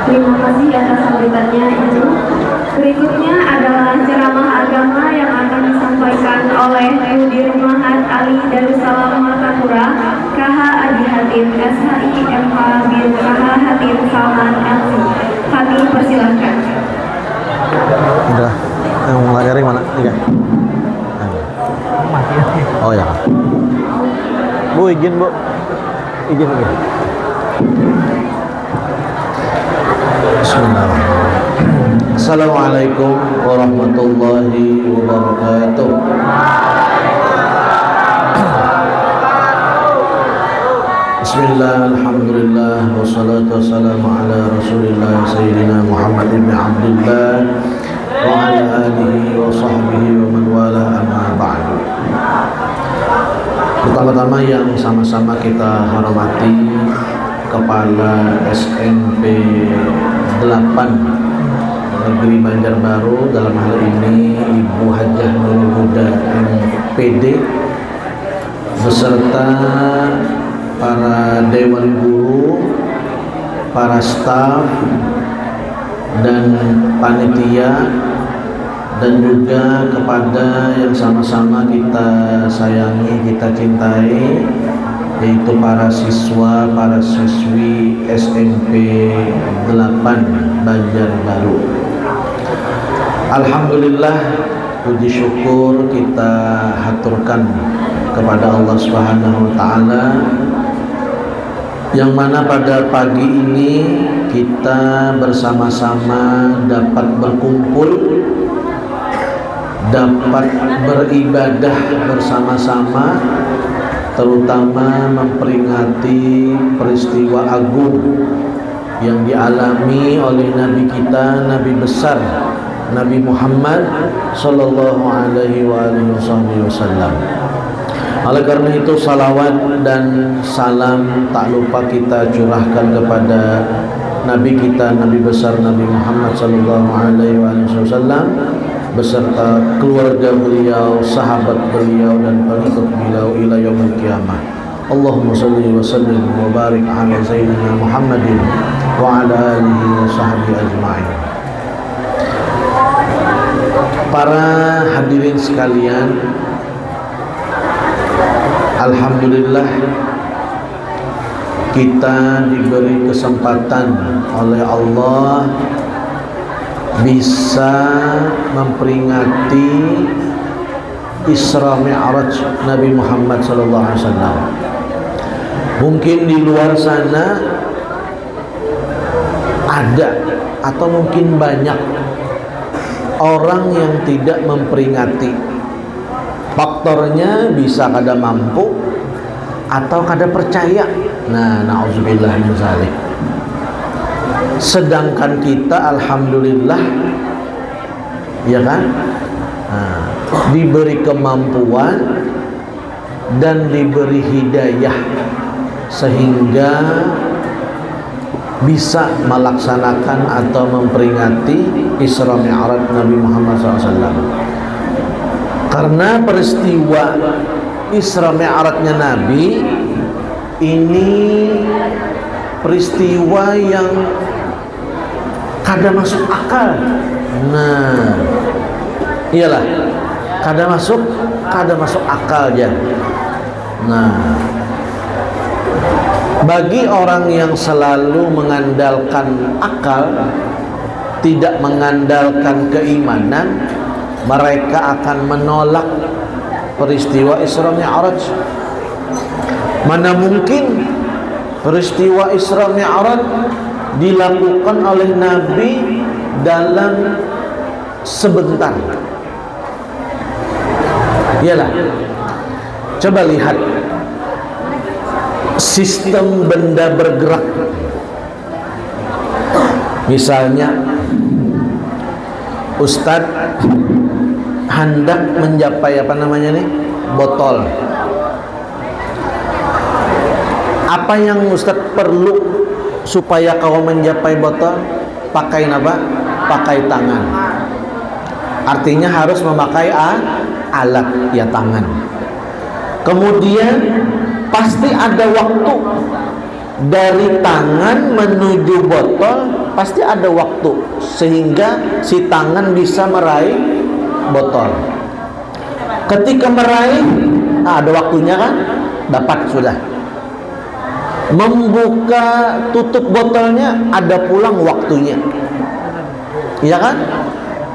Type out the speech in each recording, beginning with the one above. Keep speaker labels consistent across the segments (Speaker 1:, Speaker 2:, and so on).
Speaker 1: Terima kasih atas sambutannya Ibu. Berikutnya adalah ceramah agama yang akan disampaikan oleh Mudir Mahat Ali Darussalam Martapura, KH Adi Hatim, SHI MH bin KH Hatim Salman LC. Kami persilahkan.
Speaker 2: Udah, yang layarnya mana? Iya. Oh ya. Bu, izin Bu. Izin. Bismillahirrahmanirrahim. Assalamualaikum warahmatullahi wabarakatuh. Bismillah, alhamdulillah, wassalatu wassalamu ala rasulillah Sayyidina Muhammad ibn Abdullah wa ala alihi wa sahbihi wa man wala amma ba'du. Pertama-tama yang sama-sama kita hormati Kepala SMP 8 Negeri Banjarbaru, dalam hal ini Ibu Hajah Nurul Huda MPD, beserta para dewan guru, para staf dan panitia, dan juga kepada yang sama-sama kita sayangi, kita cintai, yaitu para siswa, para siswi SMP 8 Banjarbaru. Alhamdulillah, puji syukur kita haturkan kepada Allah Subhanahu wa taala, yang mana pada pagi ini kita bersama-sama dapat berkumpul, dapat beribadah bersama-sama, terutama memperingati peristiwa agung yang dialami oleh Nabi kita, Nabi besar Nabi Muhammad sallallahu alaihi wasallam. Oleh karena itu, salawat dan salam tak lupa kita curahkan kepada Nabi kita, Nabi besar Nabi Muhammad sallallahu alaihi wasallam, beserta keluarga beliau, sahabat beliau, dan pengikut beliau ila yaumil qiyamah. Allahumma salli wa sallim wa barik ala sayyidina Muhammadin wa ala alihi wa sahbihi ajma'in. Para hadirin sekalian, alhamdulillah kita diberi kesempatan oleh Allah bisa memperingati Isra Mi'raj Nabi Muhammad SAW. Mungkin di luar sana ada atau mungkin banyak orang yang tidak memperingati. Faktornya bisa kada mampu atau kada percaya. Nah, na'udzubillah min dzalik. Sedangkan kita alhamdulillah, ya kan, diberi kemampuan dan diberi hidayah sehingga bisa melaksanakan atau memperingati Isra Mi'raj Nabi Muhammad SAW. Karena peristiwa Isra Mi'rajnya Nabi ini peristiwa yang kada masuk akal. Nah, iyalah, kada masuk akal aja. Nah, bagi orang yang selalu mengandalkan akal, tidak mengandalkan keimanan, mereka akan menolak peristiwa Isra Mi'raj. Mana mungkin peristiwa Isra Mi'raj dilakukan oleh Nabi dalam sebentar. Iyalah, coba lihat sistem benda bergerak. Misalnya Ustadz hendak mencapai botol. Apa yang Ustadz perlu supaya kau mencapai botol? Pakai apa? Pakai tangan. Artinya harus memakai alat, ya tangan. Kemudian pasti ada waktu dari tangan menuju botol pasti ada waktu sehingga si tangan bisa meraih botol. Ketika meraih, ada waktunya kan, dapat sudah. Membuka tutup botolnya ada pulang waktunya, iya kan?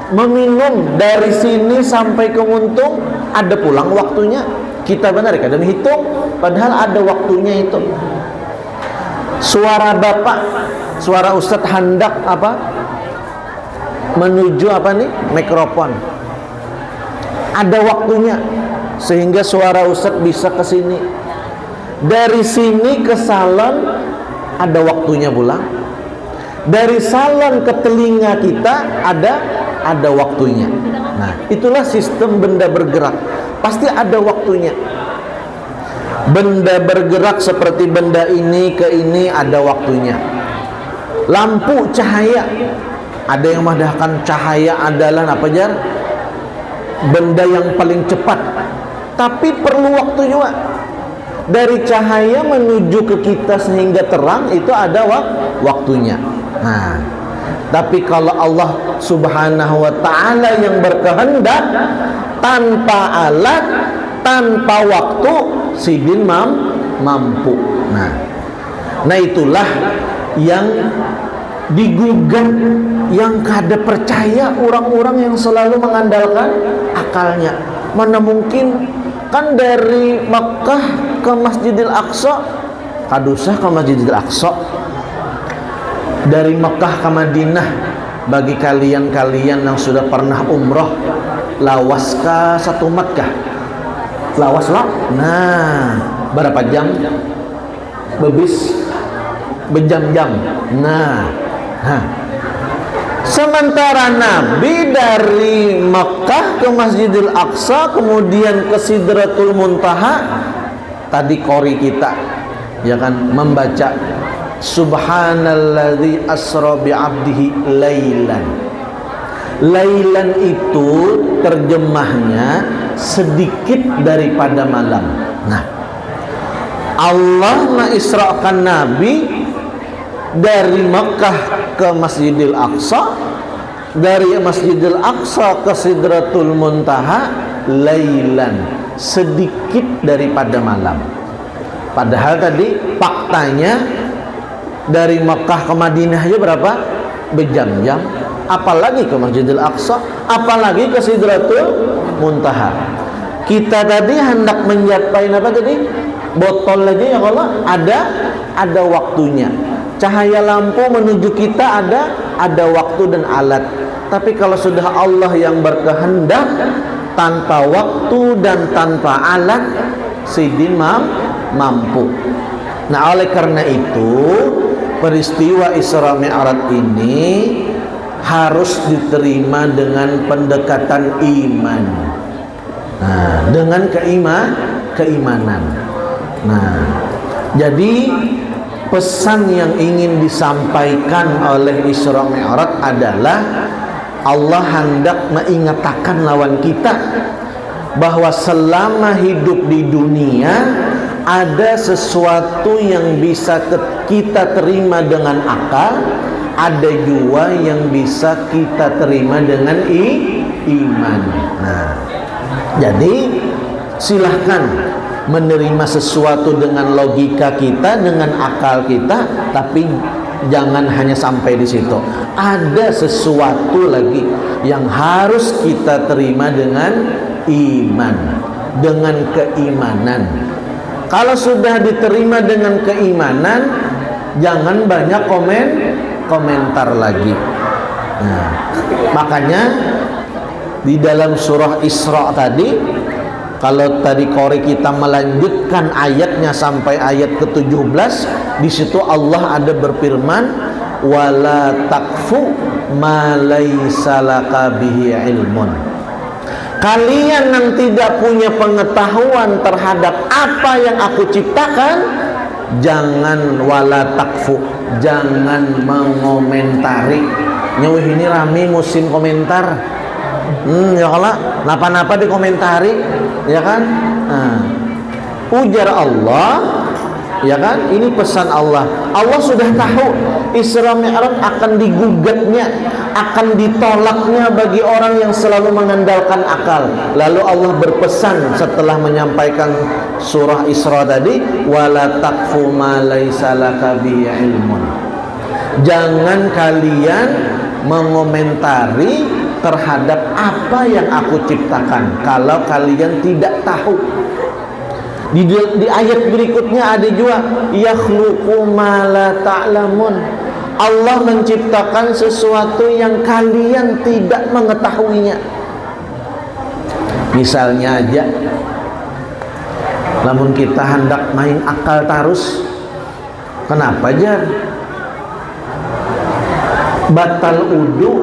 Speaker 2: Meminum dari sini sampai ke muntung ada pulang waktunya. Kita benar kadang hitung, padahal ada waktunya itu. Suara bapak, suara ustadz hendak apa? Menuju apa nih? Mikrofon. Ada waktunya sehingga suara ustadz bisa ke sini. Dari sini ke salon ada waktunya pulang. Dari salon ke telinga kita ada waktunya. Nah, itulah sistem benda bergerak. Pasti ada waktunya. Benda bergerak seperti benda ini ke ini ada waktunya. Lampu cahaya, ada yang madahkan cahaya adalah apa jar? Benda yang paling cepat. Tapi perlu waktu juga. Dari cahaya menuju ke kita sehingga terang itu ada waktunya. Nah, tapi kalau Allah Subhanahu wa taala yang berkehendak tanpa alat, tanpa waktu, sidin mampu. Nah itulah yang digugat, yang kada percaya orang-orang yang selalu mengandalkan akalnya. Mana mungkin, kan dari Makkah ke Masjidil Aqsa, kadusah ke Masjidil Aqsa. Dari Makkah ke Madinah, bagi kalian-kalian yang sudah pernah umroh, lawaskah satu Makkah? Lawas lah. Nah, berapa jam? Berjam-jam. Nah. Sementara Nabi dari Makkah ke Masjidil Aqsa, kemudian ke Sidratul Muntaha, tadi qori kita ya kan membaca Subhanalladzi asra bi'abdihi lailan. Lailan itu terjemahnya sedikit daripada malam. Nah, Allah mengisrakan Nabi dari Makkah ke Masjidil Aqsa, dari Masjidil Aqsa ke Sidratul Muntaha lailan, sedikit daripada malam. Padahal tadi faktanya dari Makkah ke Madinah aja berapa? Berjam-jam. Apalagi ke Masjidil Aqsa, apalagi ke Sidratul Muntaha. Kita tadi hendak mencapai apa tadi? Botol aja ya Allah ada waktunya. Cahaya lampu menuju kita ada waktu dan alat. Tapi kalau sudah Allah yang berkehendak, tanpa waktu dan tanpa alat, sidin mampu. Nah, oleh karena itu peristiwa Isra Mi'raj ini harus diterima dengan pendekatan iman. Nah, dengan keimanan. Nah, jadi pesan yang ingin disampaikan oleh Isra Mi'raj adalah Allah hendak mengingatkan lawan kita bahwa selama hidup di dunia ada sesuatu yang bisa kita terima dengan akal, ada juga yang bisa kita terima dengan iman. Nah, jadi silahkan menerima sesuatu dengan logika kita, dengan akal kita, tapi jangan hanya sampai di situ. Ada sesuatu lagi yang harus kita terima dengan iman, dengan keimanan. Kalau sudah diterima dengan keimanan, jangan banyak komentar lagi. Nah, makanya di dalam surah Isra tadi, kalau tadi qori kita melanjutkan ayatnya sampai ayat ke-17, di situ Allah ada berfirman, wala takfu ma laisa laka bihi ilmun. Kalian yang tidak punya pengetahuan terhadap apa yang aku ciptakan, jangan wala takfu, jangan mengomentari. Nyuwih ini rame musim komentar. Ya kalau napa-napa dikomentari, ya kan? Nah, ujar Allah, Ya kan? Ini pesan Allah. Allah sudah tahu Isra Mi'raj akan digugatnya, akan ditolaknya bagi orang yang selalu mengandalkan akal. Lalu Allah berpesan setelah menyampaikan surah Isra tadi, wala taqfu ma laisa laka bihi ilmun. Jangan kalian mengomentari terhadap apa yang aku ciptakan kalau kalian tidak tahu. Di ayat berikutnya ada juga yakhluqu ma la ta'lamun. Allah menciptakan sesuatu yang kalian tidak mengetahuinya. Misalnya aja, namun kita hendak main akal tarus, kenapa jar? Batal udu,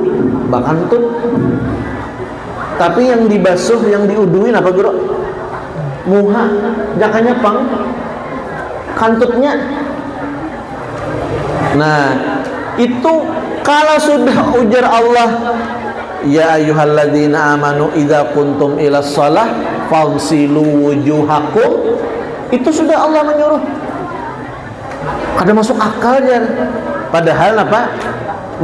Speaker 2: bakantut. Tapi yang dibasuh, yang diuduin apa bro? Muha, jakanya pang, kantutnya. Nah, itu kalau sudah ujar Allah, ya ayyuhalladzina amanu idza kuntum ila shalah fagsilu wujuhakum, itu sudah Allah menyuruh. Kada masuk akal jar. Padahal apa?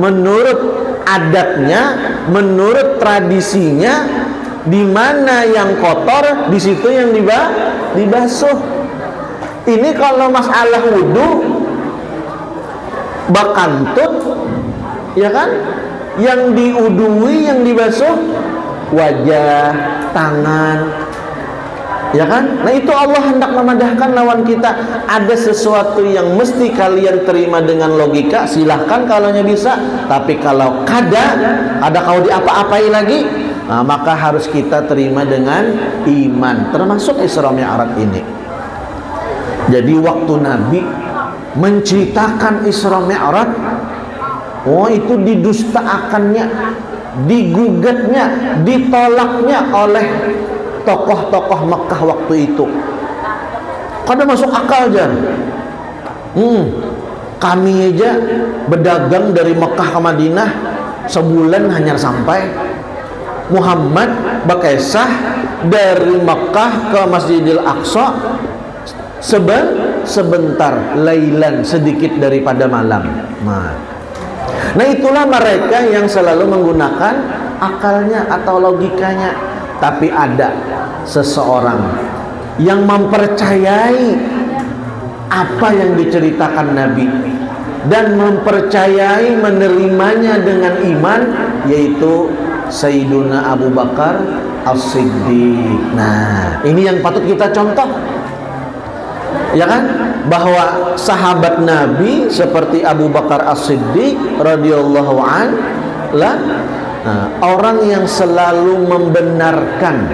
Speaker 2: Menurut adatnya, menurut tradisinya, di mana yang kotor, di situ yang dibasuh. Ini kalau masalah wudu, bakantut, ya kan? Yang diudui, yang dibasuh wajah, tangan, ya kan? Nah itu Allah hendak memadahkan lawan kita. Ada sesuatu yang mesti kalian terima dengan logika, silahkan kalau bisa. Tapi kalau ada kau diapa-apai lagi, nah, maka harus kita terima dengan iman, termasuk Isra Mi'raj ini. Jadi waktu Nabi menceritakan Isra Mi'raj, oh itu didustaakannya, digugatnya, ditolaknya oleh tokoh-tokoh Mekah waktu itu. Kada masuk akal jan. Kami aja berdagang dari Mekah ke Madinah sebulan hanya sampai. Muhammad berkisah dari Mekah ke Masjidil Aqsa sebentar, lailan, sedikit daripada malam. Nah itulah mereka yang selalu menggunakan akalnya atau logikanya. Tapi ada seseorang yang mempercayai apa yang diceritakan Nabi dan mempercayai menerimanya dengan iman, yaitu Sayyiduna Abu Bakar As-Siddiq. Nah, ini yang patut kita contoh. Ya kan? Bahwa sahabat Nabi seperti Abu Bakar As-Siddiq radhiyallahu an, orang yang selalu membenarkan,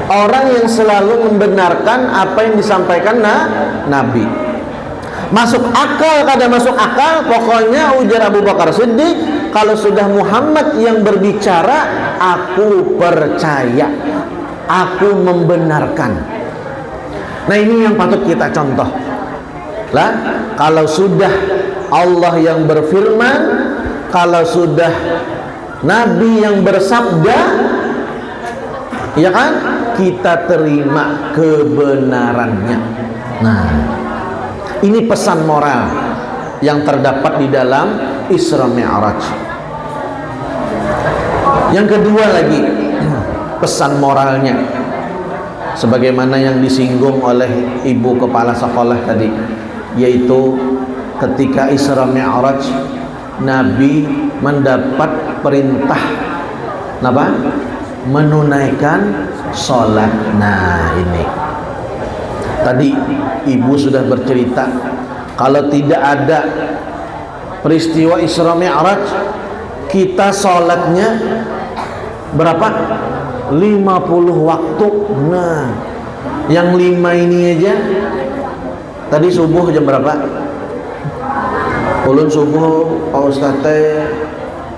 Speaker 2: orang yang selalu membenarkan apa yang disampaikan Nabi. Masuk akal kada masuk akal, pokoknya ujar Abu Bakar Siddiq, kalau sudah Muhammad yang berbicara, aku percaya, aku membenarkan. Nah ini yang patut kita contoh. Kalau sudah Allah yang berfirman, kalau sudah Nabi yang bersabda, ya kan, kita terima kebenarannya. Nah, ini pesan moral yang terdapat di dalam Isra Mi'raj. Yang kedua lagi, pesan moralnya, sebagaimana yang disinggung oleh ibu kepala sekolah tadi, yaitu ketika Isra Mi'raj Nabi mendapat perintah menunaikan sholat. Nah ini tadi ibu sudah bercerita, kalau tidak ada peristiwa Isra Mi'raj, kita sholatnya berapa? 50 waktu. Nah yang 5 ini aja, tadi subuh jam berapa? Ulun subuh Pak Ustadz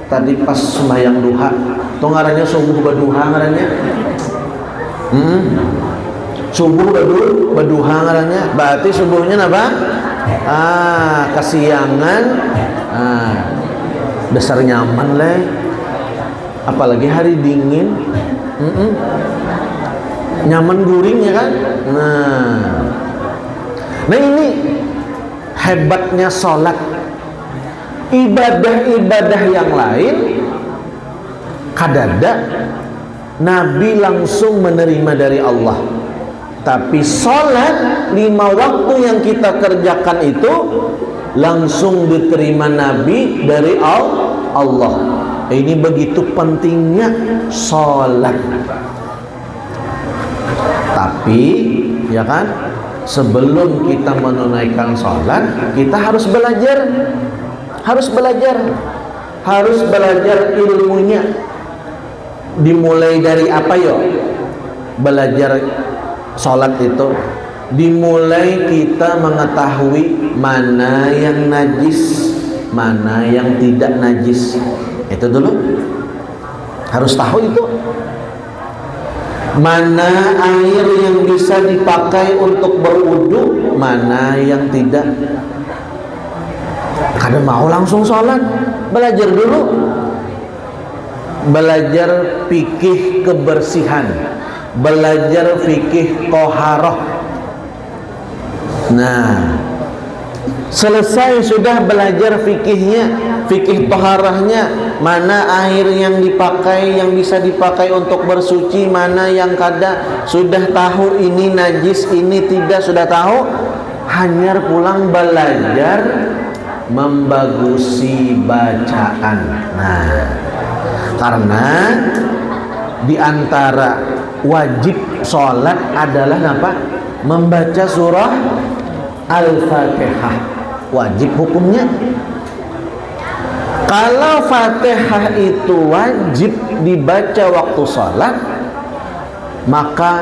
Speaker 2: tadi pas sembahyang duha, itu ngarannya subuh berduha ngarannya. Subuh berduha ngarannya, berarti subuhnya apa? Kesiangan. Dasar nyaman leh, apalagi hari dingin. Nyaman guring ya kan. Nah ini hebatnya sholat. Ibadah-ibadah yang lain kadada Nabi langsung menerima dari Allah, tapi sholat 5 waktu yang kita kerjakan itu langsung diterima Nabi dari Allah. Ini begitu pentingnya sholat. Tapi ya kan, sebelum kita menunaikan sholat, kita harus belajar ilmunya. Dimulai dari apa yo? Belajar sholat itu dimulai kita mengetahui mana yang najis, mana yang tidak najis. Itu dulu harus tahu itu. Mana air yang bisa dipakai untuk berwudu, mana yang tidak. Kada mau langsung sholat, belajar dulu. Belajar fikih kebersihan, belajar fikih toharoh. Nah, selesai sudah belajar fikihnya, fikih toharahnya, mana air yang dipakai, yang bisa dipakai untuk bersuci, mana yang kada. Sudah tahu ini najis, ini tidak, sudah tahu. Hanya pulang belajar membagusi bacaan. Nah, karena di antara wajib sholat adalah apa? Membaca surah Al-Fatihah. Wajib hukumnya. Kalau Fatihah itu wajib dibaca waktu sholat, maka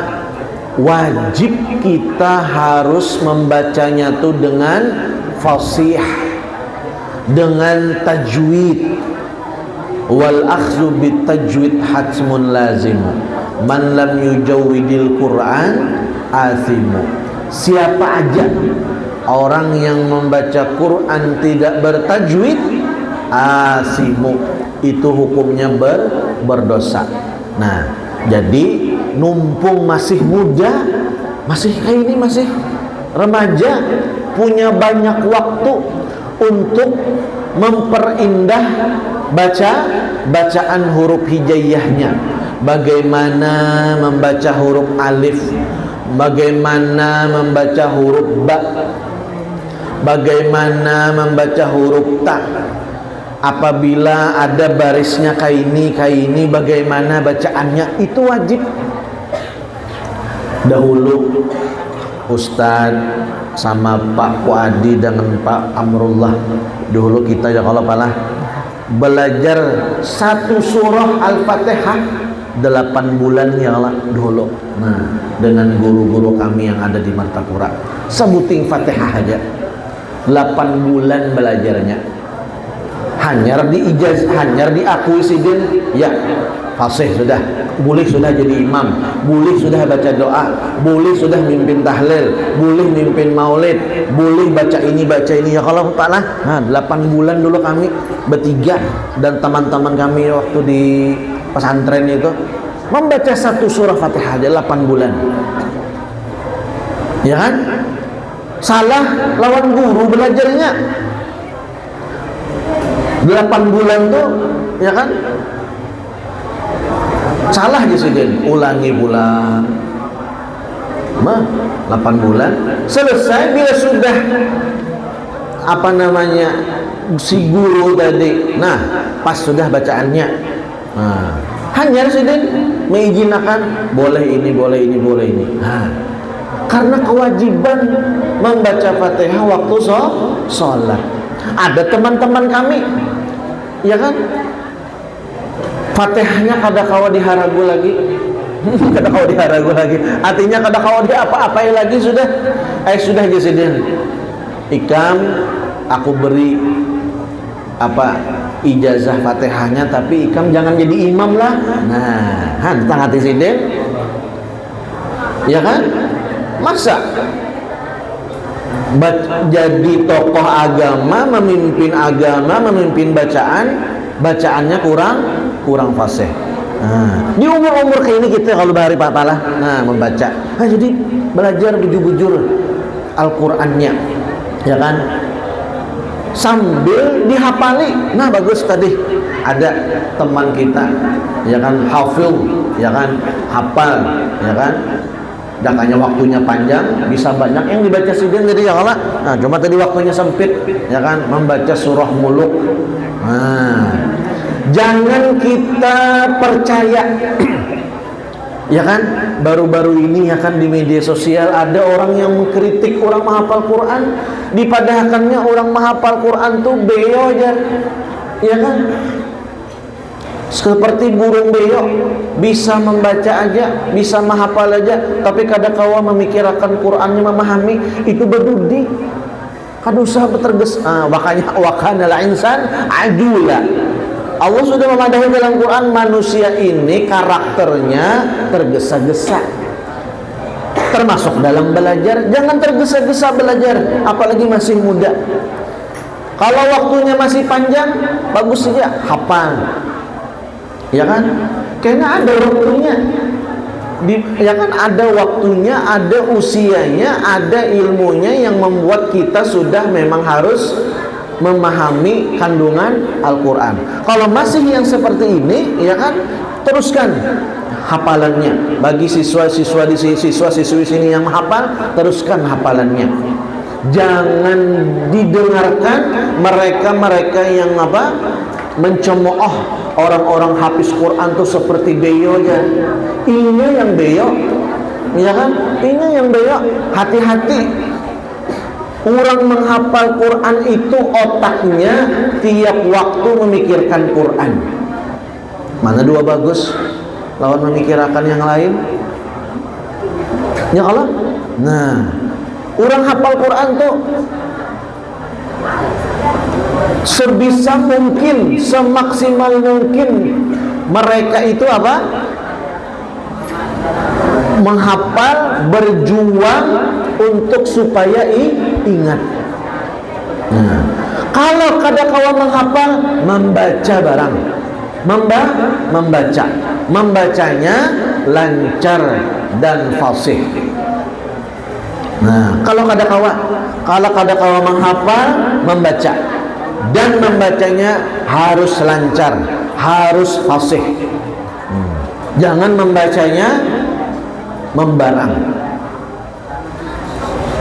Speaker 2: wajib kita harus membacanya tuh dengan fasih, dengan tajwid. Wal akhdhu bit tajwid hatmun lazim. Man lam yujawwidil Qur'an asimu. Siapa aja orang yang membaca Quran tidak bertajwid, asimu, itu hukumnya berdosa. Nah, jadi numpung masih muda, masih kayak ini, masih remaja, punya banyak waktu untuk memperindah bacaan huruf hijaiyahnya. Bagaimana membaca huruf alif, bagaimana membaca huruf ba, bagaimana membaca huruf ta. Apabila ada barisnya kayak ini, bagaimana bacaannya, itu wajib. Dahulu Ustadz sama Pak Puadi dengan Pak Amrullah, dahulu kita ya kalau palah belajar satu surah Al-Fatihah 8 bulan ya Allah dulu. Nah, dengan guru-guru kami yang ada di Martapura, sebuting Fatihah aja 8 bulan belajarnya. Hanyar di ijazah, hanyar diakui sidin, ya fasih sudah, boleh sudah jadi imam, boleh sudah baca doa, boleh sudah mimpin tahlil, boleh mimpin maulid, boleh baca ini ya kalau ta'ala. Nah, 8 bulan dulu kami bertiga dan teman-teman kami waktu di pesantren itu membaca satu surah Fatihah aja 8 bulan. Ya kan? Salah lawan guru belajarnya. 8 bulan tuh, ya kan? Salah Jesiden, ulangi pula. 8 bulan selesai. Bila sudah apa namanya si guru tadi, nah pas sudah bacaannya, nah, hanya Jesiden mengizinkan boleh ini, boleh ini, boleh ini. Nah, karena kewajiban membaca Fatihah waktu sholat. Ada teman-teman kami, ya kan, Fatihahnya kada kawa diharagu lagi. Kada kawa diharagu lagi, artinya kada kawa di apa-apai lagi. Sudah sudah Jesiden, ikam aku beri apa ijazah Fatihahnya, tapi ikam jangan jadi imam lah. Nah, hantang hati Jesiden, ya kan? Masa jadi tokoh agama, memimpin bacaannya kurang fasih. Nah, di umur kayak ini kita kalau bahari papalah, nah membaca. Nah, jadi belajar bujur-bujur. Al-Qur'annya, ya kan? Sambil dihafali. Nah, bagus tadi ada teman kita, ya kan, hafil, ya kan, hafal, ya kan, dakanya waktunya panjang, bisa banyak yang dibaca sidin jadi ya Allah. Nah, cuma tadi waktunya sempit, ya kan, membaca surah Muluk. Nah, jangan kita percaya ya kan, baru-baru ini ya kan di media sosial ada orang yang mengkritik orang menghafal Quran, dipadahakannya orang menghafal Quran tuh beo aja, ya kan, seperti burung beo, bisa membaca aja, bisa menghafal aja, tapi kadakawa memikirkan Qurannya, memahami itu berdudi kadusa beterges. Makanya wakana la insan ajula. Allah sudah memadahi dalam Quran manusia ini karakternya tergesa-gesa. Termasuk dalam belajar, jangan tergesa-gesa belajar, apalagi masih muda. Kalau waktunya masih panjang, bagus saja hafal. Ya kan? Karena ada waktunya. Ya kan, ada waktunya, ada usianya, ada ilmunya yang membuat kita sudah memang harus memahami kandungan Al-Quran. Kalau masih yang seperti ini, ya kan, teruskan hafalannya. Bagi siswa-siswa di sini, siswa-siswi sini yang menghafal, teruskan hafalannya. Jangan didengarkan mereka-mereka yang mencemooh orang-orang hafiz Quran tuh seperti beyo ya. Ini yang beyo, ya kan? Ini yang beyo. Hati-hati. Orang menghafal Quran itu otaknya tiap waktu memikirkan Quran. Mana dua bagus lawan memikirkan yang lain? Ya Allah. Nah, orang hafal Quran tuh sebisa mungkin, semaksimal mungkin mereka itu menghafal, berjuang untuk supaya ingat. Nah, kalau kadakawa menghafal, membaca barang, membacanya lancar dan fasih. Nah, kalau kadakawa menghafal, membaca dan membacanya harus lancar, harus fasih. Jangan membacanya membarang,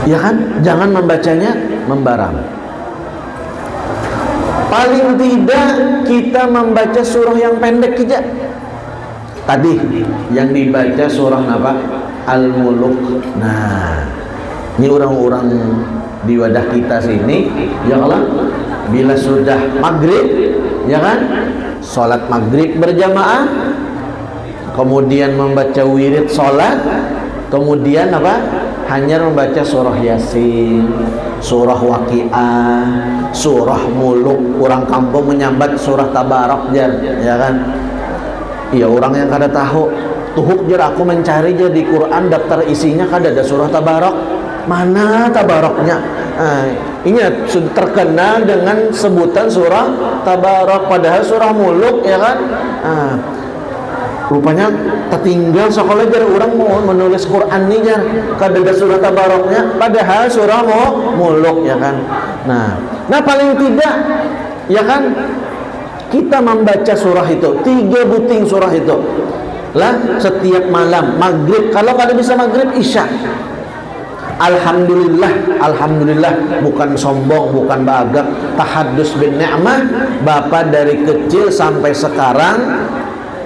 Speaker 2: ya kan? Jangan membacanya membarang. Paling tidak kita membaca surah yang pendek saja. Tadi yang dibaca surah apa? Al-Muluk. Nah, ini orang-orang di wadah kita sini, ya Allah, bila sudah maghrib, ya kan, sholat maghrib berjamaah, kemudian membaca wirid sholat, kemudian hanya membaca surah Yasin, surah Waqiah, surah Muluk. Orang kampung menyambat surah Tabarak jar, ya kan? Iya, orang yang kada tahu tuhuk jar, aku mencari jar di Quran daftar isinya kada ada surah Tabarak. Mana Tabaraknya? Ingat, sudah terkenal dengan sebutan surah Tabarak, padahal surah Muluk, ya kan? Rupanya tertinggal sekolah jar orang mau menulis Quran nih jar kada ada surah Tabaraknya, padahal surah Muluk, ya kan. Nah paling tidak, ya kan, kita membaca surah itu 3 buting surah itu lah setiap malam maghrib. Kalau kada bisa maghrib, isya. Alhamdulillah, bukan sombong, bukan bagak, tahaddus bin ni'mah. Bapak dari kecil sampai sekarang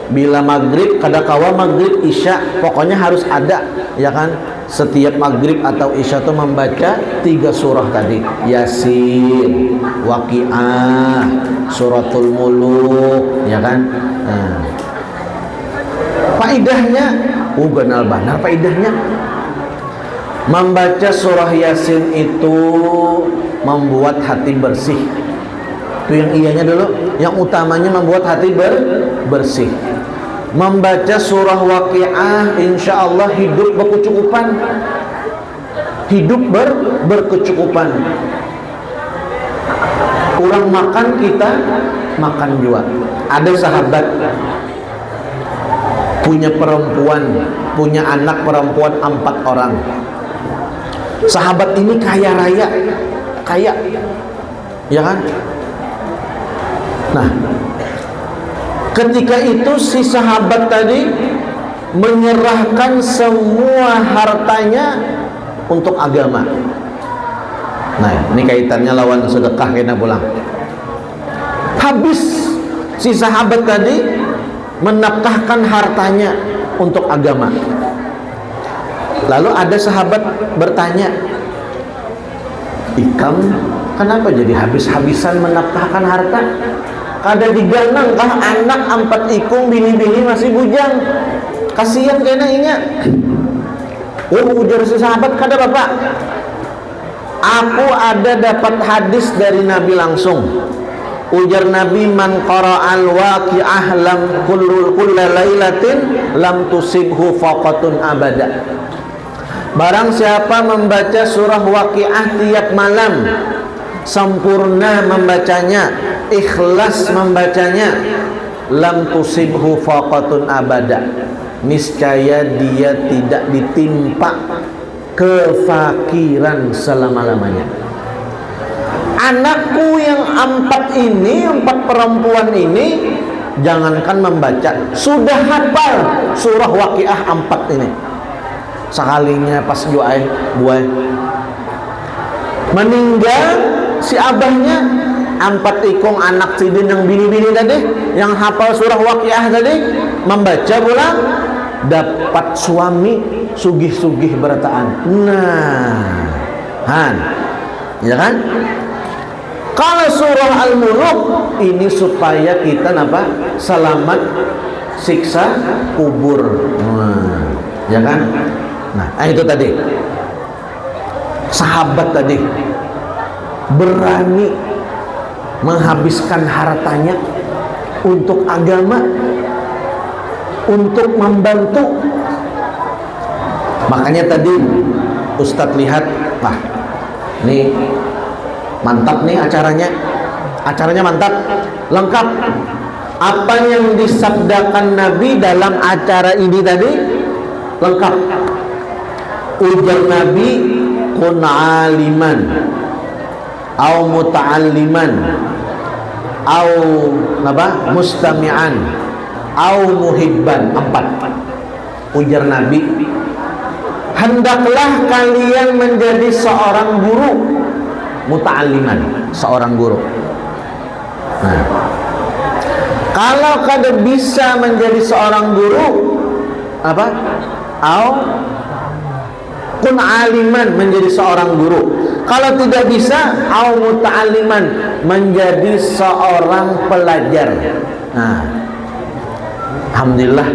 Speaker 2: bila maghrib, kadakawa maghrib, isya, pokoknya harus ada, ya kan, setiap maghrib atau isya itu membaca 3 surah tadi, Yasin, Waqiah, Suratul Muluk, ya kan. Faidahnya ganal banar faidahnya. Membaca surah Yasin itu membuat hati bersih. Itu yang iyanya dulu, yang utamanya membuat hati bersih. Membaca surah Waqiah, insya Allah hidup berkecukupan, hidup berkecukupan. Kurang makan, kita makan juga. Ada sahabat punya perempuan, punya anak perempuan 4 orang. Sahabat ini kaya raya, kaya, ya kan? Nah, ketika itu si sahabat tadi menyerahkan semua hartanya untuk agama. Nah, ini kaitannya lawan sedekah kena pulang. Habis si sahabat tadi menafkahkan hartanya untuk agama. Lalu ada sahabat bertanya, "Ikam, kenapa jadi habis-habisan menafkahkan harta? Kada diganang kah anak 4 ikung, bini-bini masih bujang? Kasihan kena ingat." Oh, ujar si sahabat, "Kada bapak, aku ada dapat hadis dari Nabi langsung." Ujar Nabi, "Man qara'al waqi'ah lam kulla lailatin lam tusibhu faqatun abada." Barang siapa membaca surah Waqi'ah tiap malam, sempurna membacanya, ikhlas membacanya, lam tusibhu faqatun abada, niscaya dia tidak ditimpa kefakiran selama-lamanya. Anakku yang 4 perempuan ini, jangankan membaca, sudah hafal surah Waqi'ah 4 ini. Sekalinya pas juain buah meninggal si abahnya, 4 ikung anak sidin yang bini-bini tadi, yang hafal surah Waqi'ah tadi, membaca pula, dapat suami sugih-sugih bertaan. Nah, han, ya kan? Kalau surah Al-Muluk ini supaya kita apa? Selamat siksa kubur. Nah, ya kan? Nah, itu tadi. Sahabat tadi berani menghabiskan hartanya untuk agama, untuk membantu. Makanya tadi Ustadz lihat, wah, nih mantap nih acaranya mantap, lengkap. Apa yang disabdakan Nabi dalam acara ini tadi lengkap. Ujar Nabi, kun aliman au muta'alliman au apa mustami'an au muhibban. 4. Ujar Nabi, hendaklah kalian menjadi seorang guru, muta'alliman, seorang guru. Nah, kalau kada bisa menjadi seorang guru, apa? Kun aliman, menjadi seorang guru. Kalau tidak bisa, au muta'alliman, menjadi seorang pelajar. Nah, alhamdulillah,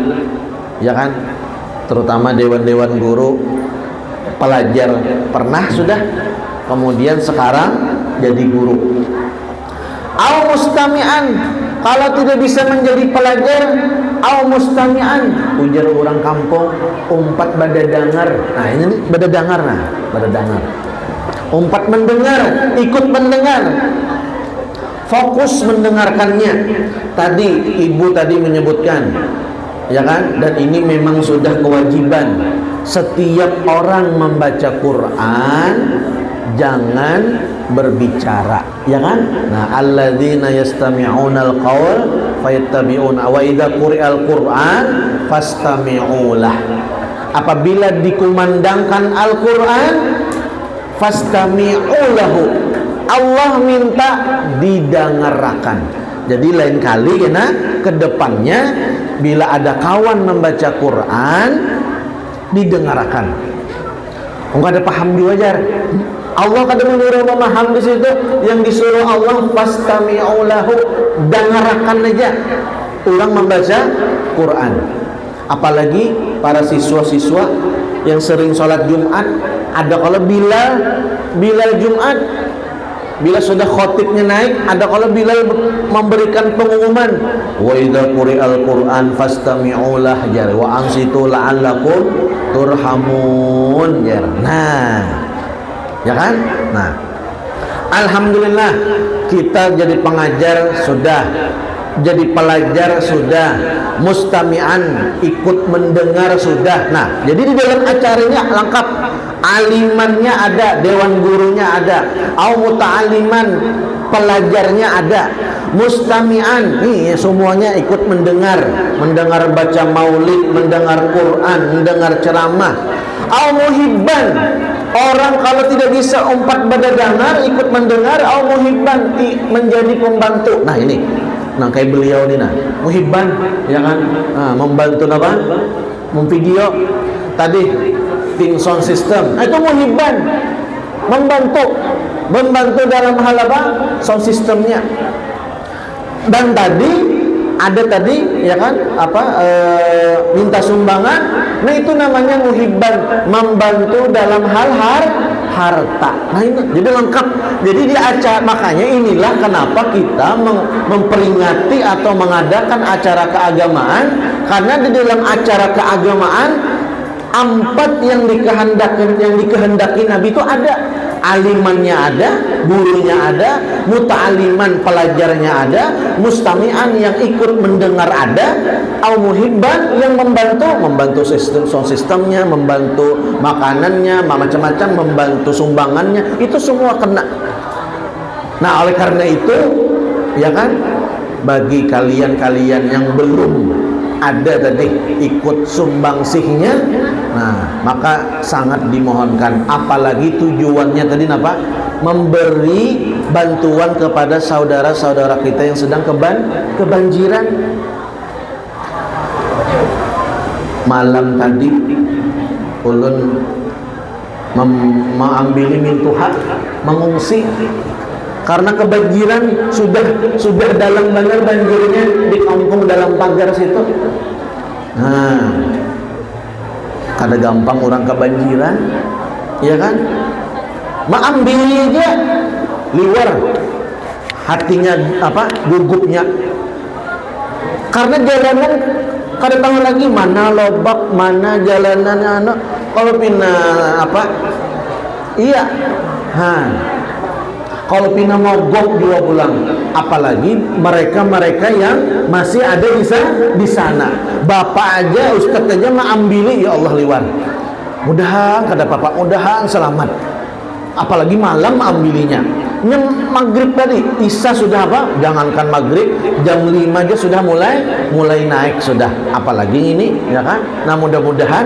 Speaker 2: ya kan? Terutama dewan-dewan guru, pelajar pernah sudah, kemudian sekarang jadi guru. Au mustami'an, kalau tidak bisa menjadi pelajar, au mustami'an, ujar orang kampung, umpat badadangar. Nah, ini nih badadangar, nah, badadangar. Umpat mendengar, ikut mendengar, fokus mendengarkannya. Tadi ibu tadi menyebutkan, ya kan? Dan ini memang sudah kewajiban setiap orang membaca Quran, jangan berbicara, ya kan? Nah, alladzina yastami'unal qaul fayattabi'una wa idza quri'al Qur'an fastami'u lah. Apabila dikumandangkan Al-Qur'an, fastami'u lahu. Allah minta didengarkan. Jadi lain kali ya, kedepannya bila ada kawan membaca Quran, didengarkan. Enggak ada paham diwajar. Allah kadang menyuruh memaham di situ, yang disuruh Allah fastami'u lahu, dengarkan aja orang membaca Quran. Apalagi para siswa-siswa yang sering sholat Jumat, ada kalau Bilal Jumat, bila sudah khotibnya naik, ada kalau Bilal memberikan pengumuman, wa idza quri'al Qur'an fastami'u lah jar wa ansitu la'allakum turhamun jar. Nah, ya kan? Nah, alhamdulillah kita jadi pengajar sudah, jadi pelajar sudah, mustami'an ikut mendengar sudah. Nah, jadi di dalam acaranya lengkap. alimannya ada, dewan gurunya ada, au muta'aliman, pelajarnya ada, mustami'an, nih semuanya ikut mendengar baca maulid, mendengar Quran, mendengar ceramah, au muhibban, orang kalau tidak bisa umpat berdagangan ikut mendengar, au muhibban, menjadi pembantu. Nah ini, nah kayak beliau ini, nah muhibban, ya kan, nah, membantu apa, memvideo tadi tim sound system, itu muhibban, membantu dalam hal apa, sound systemnya. Dan tadi ada ya kan minta sumbangan, nah itu namanya muhibban, membantu dalam hal harta. Nah ini jadi lengkap. Jadi di acara, makanya inilah kenapa kita memperingati atau mengadakan acara keagamaan, karena di dalam acara keagamaan 4 yang dikehendaki Nabi itu ada. Alimannya ada, gurunya ada, muta'aliman, pelajarnya ada, mustami'an, yang ikut mendengar ada, au muhibban, yang membantu sound sistemnya, membantu makanannya, macam-macam, membantu sumbangannya, itu semua kena. Nah oleh karena itu, ya kan, bagi kalian-kalian yang belum ada tadi ikut sumbangsihnya, nah maka sangat dimohonkan, apalagi tujuannya tadi apa, memberi bantuan kepada saudara-saudara kita yang sedang kebanjiran. Malam tadi ulun mengambil mintuha, mengungsi karena kebanjiran, sudah dalam banget banjirnya di kampung dalam pagar situ. Nah, kada gampang orang kebanjiran, ya kan? Ambil aja liwar hatinya apa, gugupnya, karena jalanan kada tahu lagi mana lobak, mana jalanan anak, kalau pindah apa, iya, kalau pindah mogok juga pulang, apalagi mereka yang masih ada di sana. Bapak aja, ustadz aja mengambil, ya Allah liwan. Mudahan kada apa-apa, mudahan selamat. Apalagi malam mengambilinya. Maghrib tadi, isya sudah apa? Jangankan maghrib, jam 5 aja sudah mulai naik sudah. Apalagi ini, ya kan? Nah mudah-mudahan,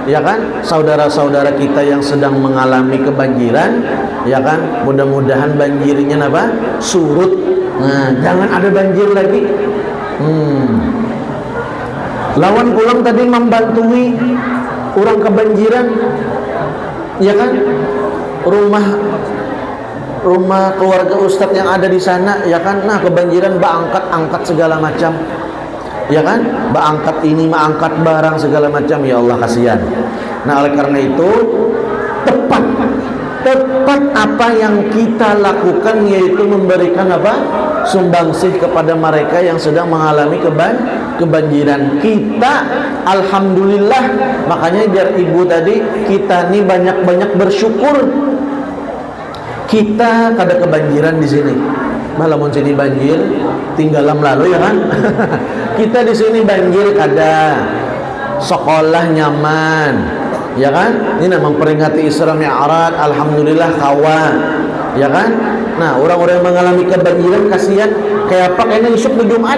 Speaker 2: ya kan, saudara-saudara kita yang sedang mengalami kebanjiran, ya kan, mudah-mudahan banjirnya apa? Surut. Nah, jangan ada banjir lagi. Lawan pulang tadi membantui orang kebanjiran, ya kan? Rumah keluarga ustadz yang ada di sana, ya kan, nah kebanjiran angkat segala macam, ya kan, angkat ini, angkat barang segala macam, ya Allah kasihan. Nah oleh karena itu tepat apa yang kita lakukan, yaitu memberikan apa, sumbangsih kepada mereka yang sedang mengalami kebanjiran. Kita alhamdulillah, makanya biar ibu tadi, kita nih banyak bersyukur. Kita kada kebanjiran di sini. Malah sini banjir, tinggalam lalu, ya kan? Kita di sini banjir kada, sekolah nyaman, ya kan? Ini memperingati Isra Mi'raj, alhamdulillah kawan, ya kan? Nah orang-orang yang mengalami kebanjiran kasihan, kayak apa? Kayaknya isuk di Jumat,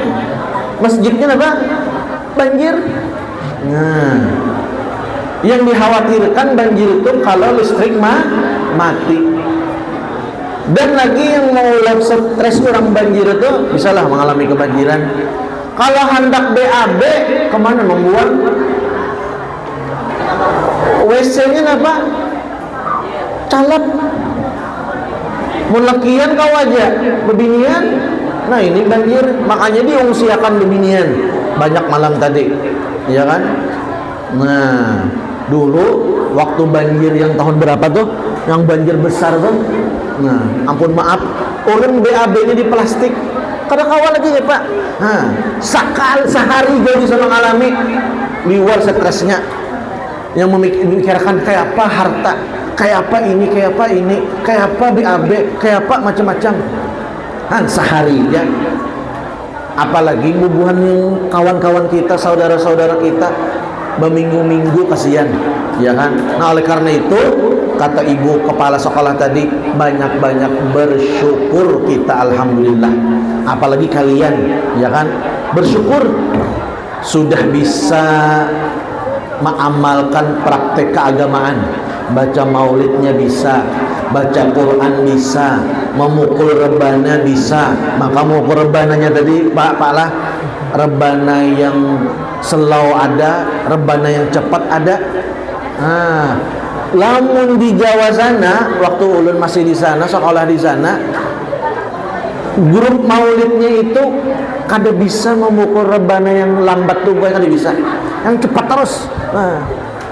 Speaker 2: masjidnya apa? Banjir. Nah, yang dikhawatirkan banjir itu kalau listrik mati. Dan lagi yang mau stres orang banjir itu, misalnya mengalami kebanjiran, kalau hendak BAB kemana membuang? WC-nya apa? Calap. Mulakian kau aja bebinian. Nah ini banjir, makanya diungsiakan bebinian banyak malam tadi, ya kan? Nah dulu waktu banjir yang tahun berapa tuh, yang banjir besar tuh, nah ampun maaf, orang BAB-nya di plastik, kada kawal lagi ya Pak. Nah sehari gue bisa mengalami liwar stresnya, yang memikirkan kayak apa harta, kayak apa ini, kayak apa BAB, kayak apa macam-macam. Sehari ya. Apalagi hubungan yang kawan-kawan kita, saudara-saudara kita, berminggu-minggu kasihan, ya kan? Nah oleh karena itu kata ibu kepala sekolah tadi, banyak-banyak bersyukur kita, alhamdulillah. Apalagi kalian, ya kan, bersyukur sudah bisa mengamalkan praktek keagamaan. Baca maulidnya bisa, baca Quran bisa, memukul rebana bisa. Maka memukul rebananya tadi Pak lah, rebana yang slow ada, rebana yang cepat ada. Lamun di Jawa sana, waktu ulun masih di sana, sekolah di sana, grup maulidnya itu kada bisa memukul rebana yang lambat tuh, kada bisa, yang cepat terus.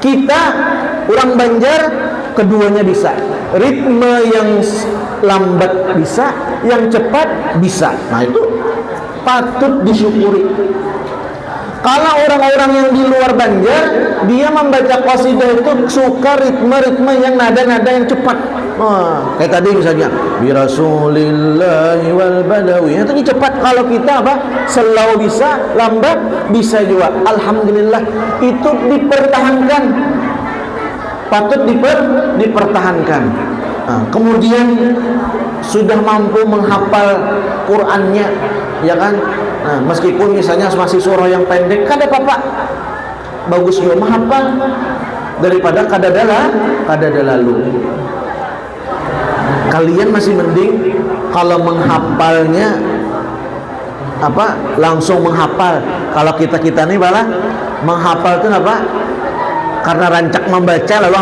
Speaker 2: Kita orang Banjar keduanya bisa, ritme yang lambat bisa, yang cepat bisa. Nah itu patut disyukuri. Kalau orang-orang yang di luar Banjar, dia membaca qasidah itu suka ritme-ritme yang nada-nada yang cepat. Kayak tadi misalnya bi rasulillahi wal badawi, itu cepat. Kalau kita apa? Slow bisa, lambat bisa juga. Alhamdulillah itu dipertahankan. Patut dipertahankan. Kemudian sudah mampu menghafal Qur'annya, ya kan? Meskipun misalnya masih surah yang pendek, kada apa-apa, bagus juga menghafal daripada kada lalu. Kalian masih mending kalau menghafalnya apa, langsung menghafal. Kalau kita nih malah menghafal itu apa? Karena rancak membaca lalu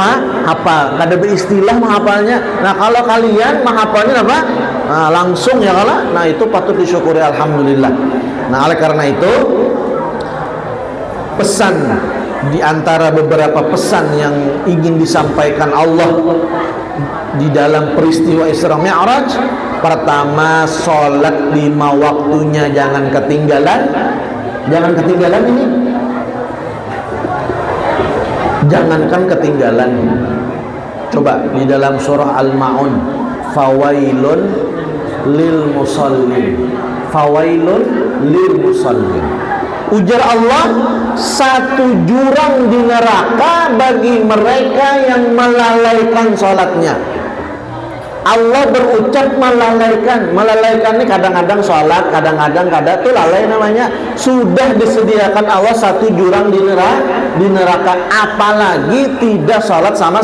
Speaker 2: hafal, kada beristilah menghafalnya. Nah kalau kalian menghafalnya apa? Langsung ya kalau, nah itu patut disyukuri, alhamdulillah. Nah oleh karena itu, pesan di antara beberapa pesan yang ingin disampaikan Allah di dalam peristiwa Isra Mi'raj, pertama, sholat 5 waktunya jangan ketinggalan. Jangan ketinggalan ini. Jangankan ketinggalan. Coba di dalam surah Al-Ma'un, fawailun lil musallin, fawailun lil musallin. Ujar Allah, satu jurang di neraka bagi mereka yang melalaikan sholatnya. Allah berucap melalaikan ini kadang-kadang sholat, kadang-kadang kada, tuh lalai namanya. Sudah disediakan Allah satu jurang di neraka, apalagi tidak sholat sama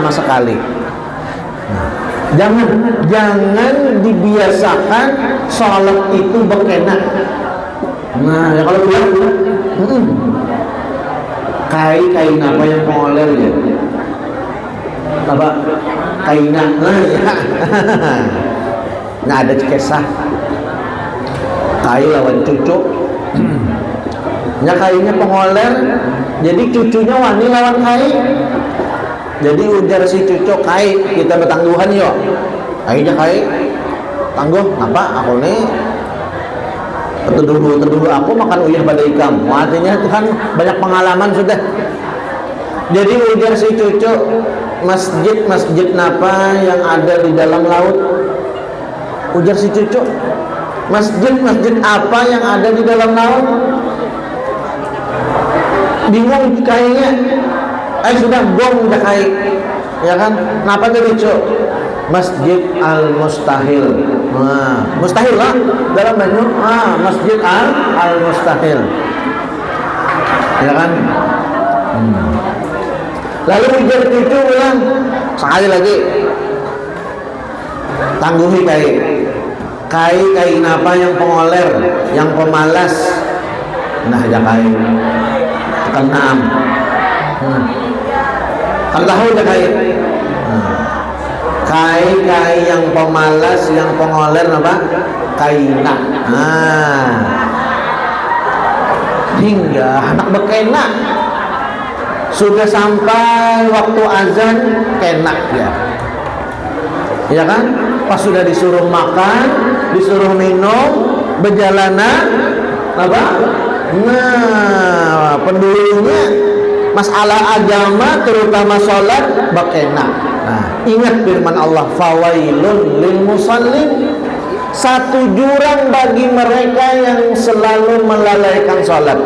Speaker 2: sekali. Jangan dibiasakan sholat itu berkena. Nah ya kalau bilang kain apa yang mengoler ya, apa kainan lah ya. Nah ada kisah kain lawan cucu. Ya kainnya pengoler, jadi cucunya wani lawan kain. Jadi ujar si cucu, kai kita bertangguhan yuk. Akhirnya kai tangguh, apa aku nih teduh dulu aku makan uyah pada ikam. Artinya itu kan banyak pengalaman sudah. Jadi ujar si cucu, masjid napa yang ada di dalam laut? Ujar si cucu, masjid apa yang ada di dalam laut? Bingung kayaknya. Sudah gong udah kai, ya kan? Kenapa tuh lucu? Masjid Al-Mustahil. Nah, mustahil lah dalam banyu. Masjid Al-Mustahil. Ya kan? Lalu ujar cucu bilang sekali lagi, tangguhi kai apa yang pengoler, yang pemalas. Nah ya kai keenam. Kan tahu udah kai yang pemalas, yang pengoler apa? Kaina. Hingga anak bekena sudah sampai waktu azan kena ya. Ya kan? Pas sudah disuruh makan, disuruh minum, berjalanan apa? Nah, pendulunya masalah agama terutama sholat bakena. Nah, ingat firman Allah, fawailun lil musallin, satu jurang bagi mereka yang selalu melalaikan sholat.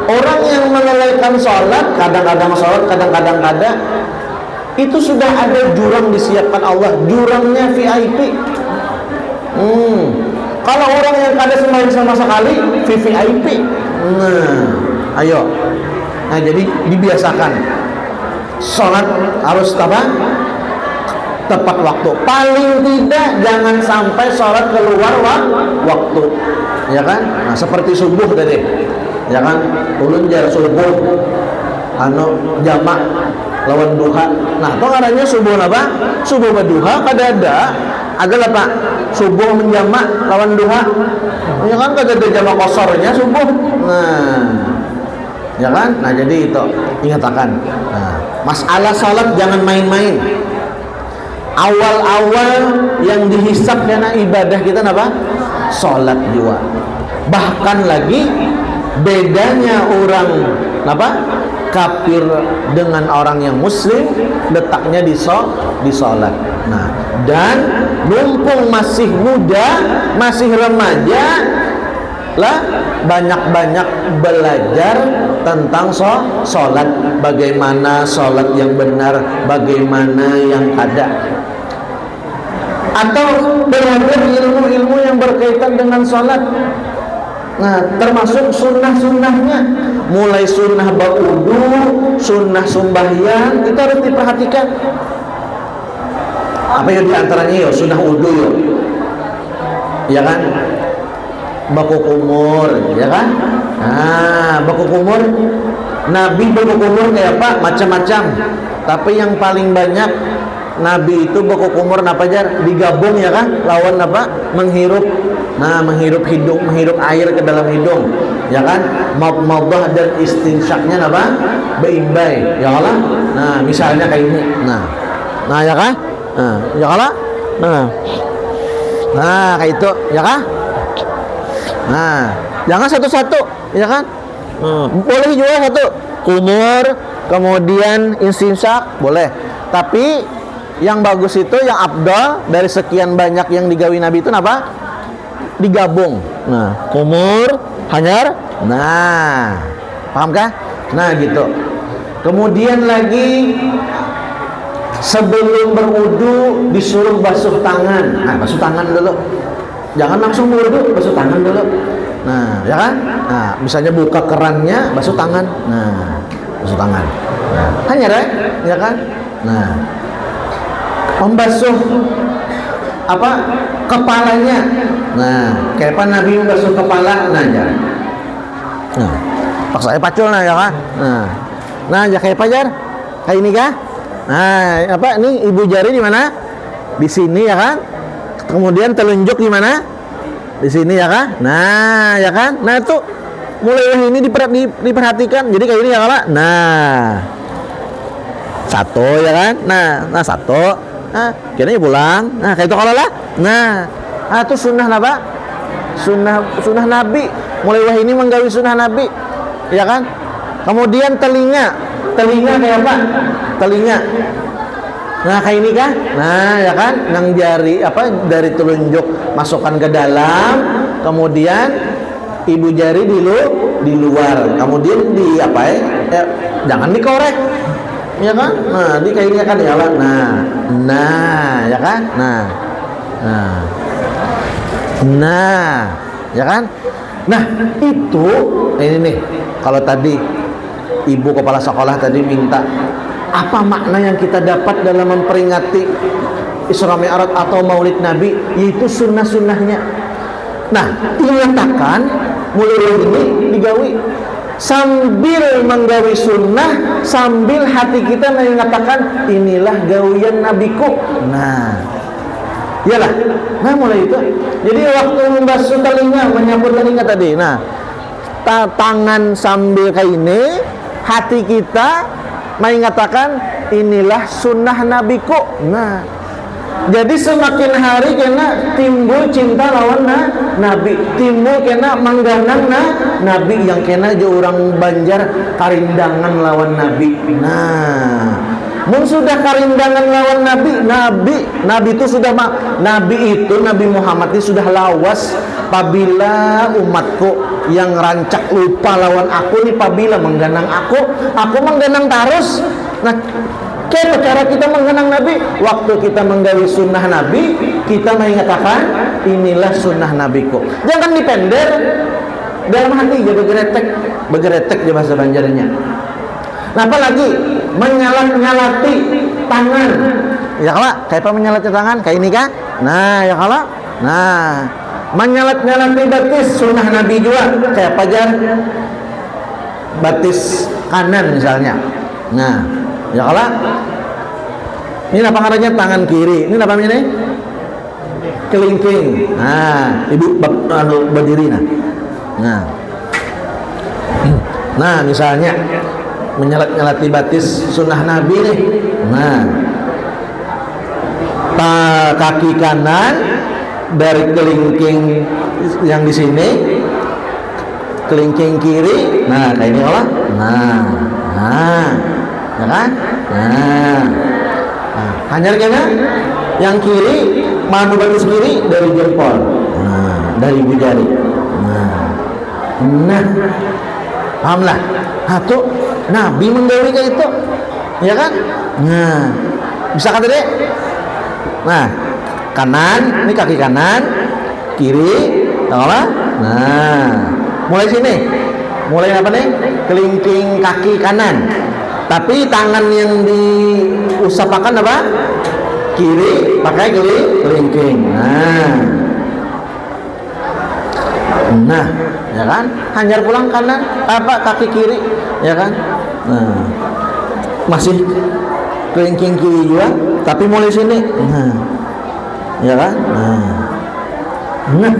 Speaker 2: Orang yang melalaikan sholat, kadang-kadang sholat, kadang-kadang kada, itu sudah ada jurang disiapkan Allah, jurangnya VIP. Kalau orang yang kada sembahyang sama sekali, VVIP. Nah, ayo. Nah, jadi dibiasakan sholat harus apa? Tepat waktu. Paling tidak jangan sampai sholat keluar waktu, ya kan? Nah, seperti subuh tadi, ya kan? Ulun jar subuh, jamak lawan duha. Nah, itu ngarannya subuh apa? Subuh berduha kadada adalah Pak subuh menjamak lawan duha. Ya kan kadada jamak kosornya subuh. Nah, ya kan? Nah, jadi itu ingatkan. Nah, masalah salat jangan main-main. Awal-awal yang dihisap karena ibadah kita apa? Salat juga. Bahkan lagi bedanya orang apa? Kafir dengan orang yang muslim letaknya di salat. Nah, dan mumpung masih muda, masih remaja, lah banyak-banyak belajar tentang salat, bagaimana salat yang benar, bagaimana yang ada, atau belajar ilmu-ilmu yang berkaitan dengan salat. Nah, termasuk sunnah-sunnahnya, mulai sunnah baudu, sunnah sembahyang, itu harus diperhatikan. Apa yang diantaranya yo sunnah wudu yo, ya kan? Baku kumur, ya kan? Nah, baku kumur, Nabi baku kumur kayak apa? Macam-macam. Tapi yang paling banyak Nabi itu baku kumur apa jar? Digabung, ya kan? Lawan apa? Menghirup. Nah, menghirup hidung, menghirup air ke dalam hidung, ya kan? Madmadah dan istinsyaknya apa? Beimbai, ya Allah. Nah, misalnya kayak ini. Nah, ya kan? Nah, ya Allah. Nah, kayak itu, ya kan? Nah, jangan satu-satu, ya kan? Boleh juga satu kumur, kemudian istinsyak, boleh. Tapi yang bagus itu, yang afdal dari sekian banyak yang digawi Nabi itu apa? Digabung. Nah, kumur, hanyar. Nah, paham kah? Nah, gitu. Kemudian lagi sebelum berwudu disuruh basuh tangan. Nah, basuh tangan dulu. Jangan langsung berwudu, basuh tangan dulu. Nah, ya kan? Nah, misalnya buka kerannya, basuh tangan. Nah, basuh tangan. Nah, hanyar ya kan? Nah, membasuh apa? Kepalanya. Nah, kayak apa Nabi membasuh kepala? Nah, ya. Nah, paksa pacul nah ya kan? Nah, ya kayak apa jar? Kayak ini kah? Nah, apa ini ibu jari di mana? Di sini ya kan? Kemudian telunjuk di mana? Di sini ya kan? Nah, ya kan? Nah, itu mulai ini diperhatikan. Jadi kayak ini ya kan? Nah. Satu ya kan? Nah satu. Nah, kayaknya pulang. Nah, kayak itu kalau lah. Nah, itu sunnah apa? Sunnah Nabi. Mulai wah ini menggawi sunnah Nabi, ya kan? Kemudian telinga kayak apa? Telinga. Nah, kayak ini kah? Nah, ya kan? Nang jari apa dari telunjuk masukkan ke dalam, kemudian ibu jari di luar. Kemudian di apa ya? Jangan dikorek. Ya kan? Nah, di kayak ini kan ya lah. Nah, ya kan? Nah, ya kan? Nah, itu ini nih. Kalau tadi ibu kepala sekolah tadi minta apa makna yang kita dapat dalam memperingati Isra Mi'raj atau Maulid Nabi, yaitu sunnah-sunnahnya. Nah, dinyatakan mulai ini digawi sambil menggawi sunnah, sambil hati kita mengatakan inilah gawian nabiku. Nah, iyalah. Nah, mulai itu. Jadi waktu membasuh telinga, menyapu telinga tadi. Nah, tangan sambil kayak ini, hati kita mengatakan inilah sunnah nabiku. Nah, jadi semakin hari kena timbul cinta lawan Nabi, timbul kena mengganang Nabi yang kena jo orang Banjar karindangan lawan Nabi. Nah, mun sudah karindangan lawan Nabi itu sudah Nabi Muhammad itu sudah lawas apabila umatku yang rancak lupa lawan aku nih, apabila mengganang aku mengganang terus. Nah, Kayak cara kita mengenang Nabi, waktu kita menggawi sunnah Nabi, kita mengatakan inilah sunnah Nabiku. Jangan dipender dalam hati, jadi begeretek di bahasa Banjarnya. Nah, apalagi menyalat-nyalati tangan. Ya kalau kayak apa menyalat tangan? Kayak ini kan? Nah, ya kalau. Nah, menyalat-nyalati batis sunnah Nabi juga. Kayak apa jar? Batis kanan misalnya. Nah, ya kalau ini apa ngarannya tangan kiri? Ini apa namanya nih? Kelingking. Nah, ibu berdiri nah. Nah, misalnya menyalat-nyalati batis sunnah Nabi nih. Nah, kaki kanan dari kelingking yang di sini, kelingking kiri. Nah, kayak ini olah. Nah, ya kan? Nah, hanya kena yang kiri, manu batis kiri dari jempol. Nah, dari ibu jari. Nah, pahamlah. Tuh Nabi menggawi kayak itu, ya kan? Nah, bisa kata deh. Nah, kanan, ini kaki kanan, kiri, tahu lah? Nah, mulai sini, mulai apa nih? Kelingking kaki kanan. Tapi tangan yang diusapakan apa? Kiri, pakai kelingking. Nah, ya kan? Hanyar pulang kanan, kaki kiri, ya kan? Nah, masih kelingking kiri juga, tapi mulai sini. Nah, ya kan? Nah,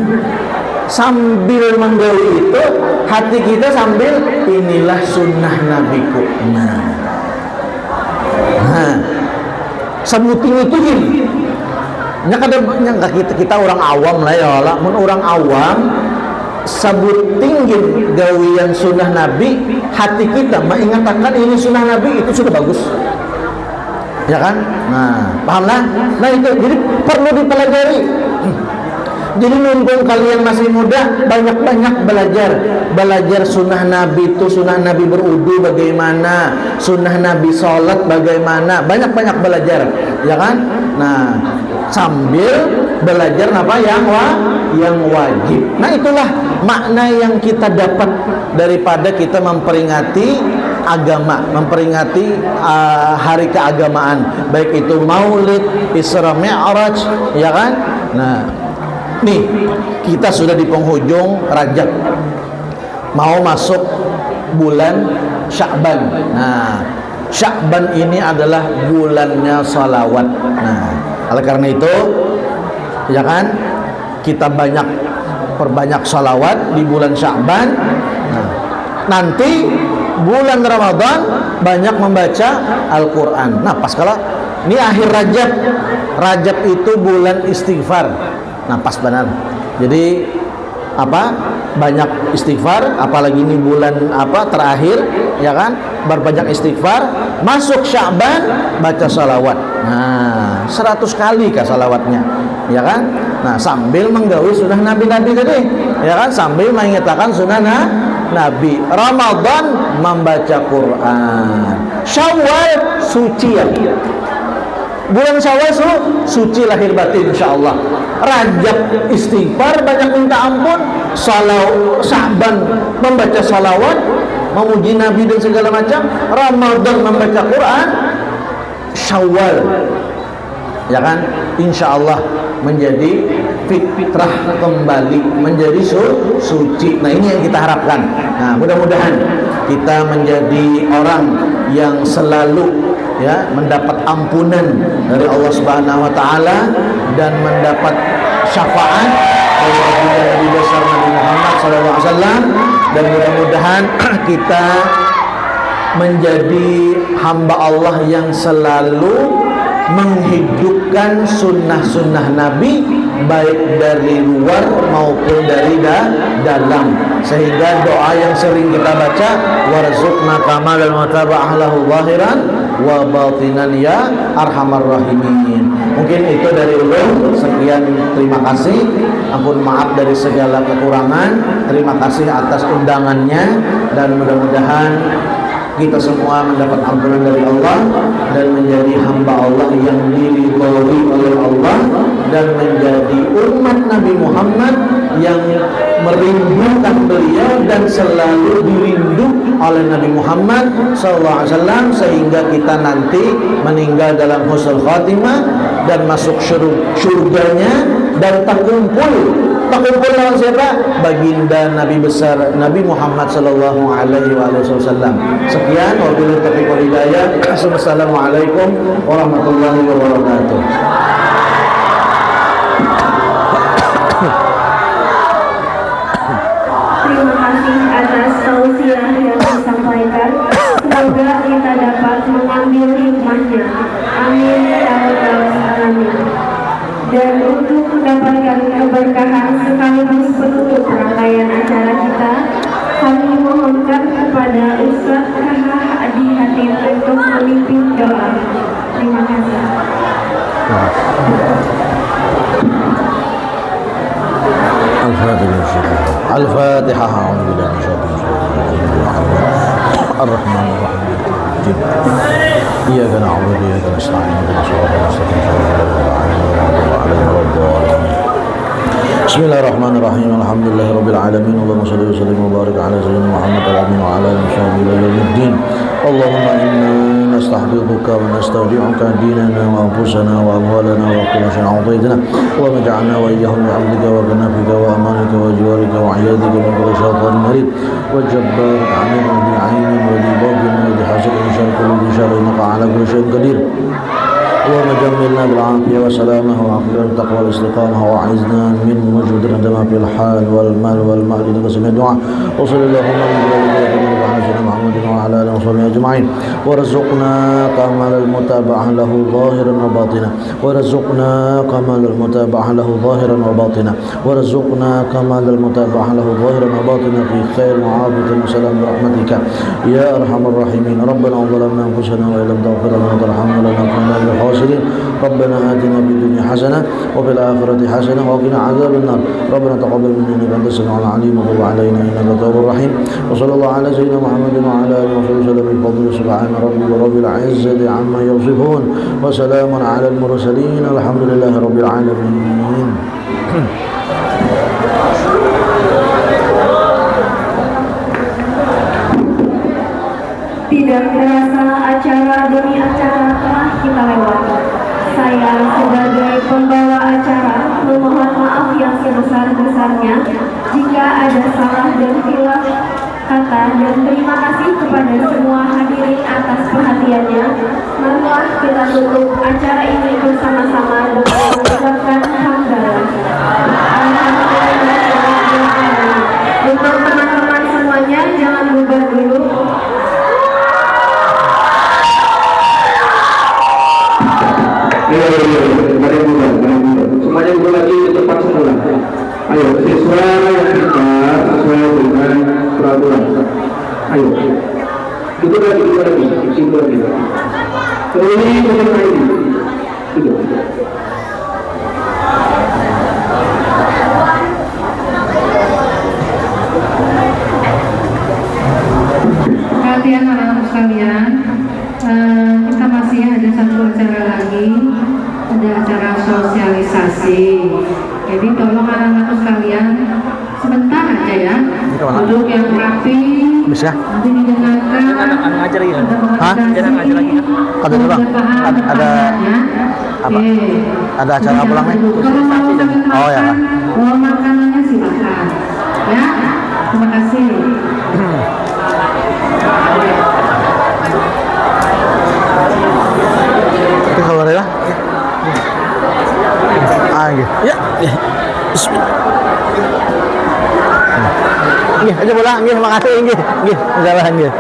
Speaker 2: sambil menggawi itu, hati kita sambil inilah sunnah Nabiku. Nah, sebuting itu gini. Kita orang awam lah ya Allah. Orang awam sebut tinggi gawian sunnah Nabi, hati kita mengingatkan ini sunnah Nabi, itu sudah bagus, ya kan? Nah, pahamlah. Nah itu jadi perlu dipelajari. Jadi mumpung kalian masih muda, banyak-banyak belajar sunnah Nabi itu, sunnah Nabi berudu bagaimana, sunnah Nabi sholat bagaimana, banyak-banyak belajar, ya kan? Nah, sambil belajar apa yang wajib. Nah, itulah makna yang kita dapat daripada kita memperingati agama, memperingati hari keagamaan, baik itu Maulid, Isra Mi'raj, ya kan? Nah, nih kita sudah di penghujung Rajab, mau masuk bulan Sya'ban. Nah, Sya'ban ini adalah bulannya salawat. Nah, oleh karena itu, ya kan, kita perbanyak salawat di bulan Sya'ban. Nah, nanti bulan Ramadan banyak membaca Al-Quran. Nah, pas kalau ini akhir Rajab itu bulan istighfar. Nah, pas benar. Jadi banyak istighfar, apalagi ini bulan terakhir, ya kan? Berbanyak istighfar, masuk Sya'ban baca salawat. Nah, 100 kali kah salawatnya, ya kan? Nah, sambil menggawi sunnah Nabi-Nabi tadi, ya kan? Sambil mengingatkan sunnah Nabi. Ramadan membaca Quran. Syawal suci ya. Bulan Syawal suci lahir batin insyaallah. Rajab istighfar, banyak minta ampun. Sya'ban membaca salawat, memuji Nabi dan segala macam. Ramadan membaca Quran. Syawal, ya kan, insyaallah menjadi fitrah kembali, menjadi suci. Nah, ini yang kita harapkan. Nah, mudah-mudahan kita menjadi orang yang selalu mendapat ampunan dari Allah Subhanahu wa taala dan mendapat syafaat dari Nabi besar Nabi Muhammad sallallahu alaihi wasallam, dan mudah-mudahan kita menjadi hamba Allah yang selalu menghidupkan sunnah-sunnah Nabi, baik dari luar maupun dari dalam, sehingga doa yang sering kita baca, warzuqna kamal mutaba'ah lahu zahiran wa batinan ya arhamar rahimin. Mungkin itu dari ulun. Sekian, terima kasih, ampun maaf dari segala kekurangan. Terima kasih atas undangannya, dan mudah-mudahan kita semua mendapat ampunan dari Allah dan menjadi hamba Allah yang diridhoi oleh Allah dan menjadi umat Nabi Muhammad yang merindukan beliau dan selalu dirindu oleh Nabi Muhammad SAW, sehingga kita nanti meninggal dalam husnul khatimah dan masuk surganya dan terkumpul dengan siapa? Baginda Nabi besar Nabi Muhammad sallallahu alaihi wasallam. Sekian, wabillahi taufiq wal hidayah. Assalamualaikum warahmatullahi wabarakatuh.
Speaker 1: Terima kasih atas tausiah yang disampaikan. Semoga kita dapat mengambil hikmahnya. Amin ya rabbal alamin. Dan untuk mendapatkan keberkahan sekaligus penutup rangkaian acara kita, kami mohonkan kepada Ustaz KH Adi Hatim untuk memimpin doa. Terima kasih.
Speaker 2: Al-Fatihah. A'udzu billahi Ar-Rahman Ar-Rahim. Iyyaka na'budu wa iyyaka nasta'in. Bismillahirrahmanirrahim. Alhamdulillahirabbil alamin. Allahumma shalli wa sallim wa barik ala sayyidina Muhammad al-amin wa ala alihi wa sahbihi ila yaumiddin. Allahumma inna nastahfizuka wa nastawdi'uka dinana wa anfusana wa amwalana wa kulla shay'in a'taytana. Allahumma ij'alna wa iyyahum min 'abdika wa kanafika wa amanika wa jiwarika wa 'iyadika min kulli shaytanin marid wa jabbar 'amin wa bi'aynin wa bi baghin wa bi hasadin wa sharri kulli sharrin innaka 'ala kulli shay'in qadir. اللهم جملنا بالعافية والسلامة وعافية والتقوى والاستقامة وأعذنا من وجود الندم في الحال والمال والمال إنك سميع الدعاء وصلى اللهم على سيدنا محمد وعلى آله وصحبه أجمعين وارزقنا كمال المتابعة له ظاهرا وباطنا وارزقنا كمال المتابعة له ظاهرا وباطنا وارزقنا كمال المتابعة له ظاهرا وباطنا في خير وعافية وسلام برحمتك يا أرحم الراحمين. ربنا ظلمنا أنفسنا وإن لم تغفر لنا وترحمنا لنكونن من الخاسرين. ربنا آتنا في الدنيا حسنة وفي الآخرة حسنة وقنا عذاب النار. ربنا تقبل منا إنك أنت السميع العليم وتب علينا إنك التواب الرحيم. وصلى الله على سيدنا محمد وعلى آله وصحبه وسلم بفضل سبحان ربي ورب العزة عما يصفون وسلام على المرسلين الحمد لله رب العالمين.
Speaker 1: Tidak terasa acara demi acara telah kita lewati. Saya sebagai pembawa acara memohon maaf yang sebesar-besarnya jika ada salah dan hilaf kata, dan terima kasih kepada semua hadirin atas perhatiannya. Marilah kita tutup acara ini bersama-sama dengan mengucapkan hamdalah. Alhamdulillah. Untuk teman-teman semuanya jangan bubar dulu.
Speaker 3: Mari bubar. Semuanya bubar lagi cepat semula. Ayo, siswa yang pintar sesuai dengan peraturan. Ayo, itu lagi. Terus ini itu.
Speaker 4: Perhatian anak-anak sekalian, kita masih ada satu acara lagi, ada acara sosialisasi. Jadi tolong anak-anak sekalian sebentar aja ya, duduk yang rapi.
Speaker 2: Bisa?
Speaker 4: Nanti didengarkan.
Speaker 5: Anak ngajar ya?
Speaker 2: Hah?
Speaker 5: Dia ngajar lagi ya?
Speaker 2: Ada bang? Ada apa? Ada acara apa lagi?
Speaker 4: Kalau mau makan,
Speaker 2: Oh ya kan?
Speaker 4: mau makanannya silakan. Ya, terima kasih.
Speaker 2: Oke, kalau ada ya? Ya. Bismillah. Nggih, aja pulang nggih, makasih nggih. Nggih, jalan nggih.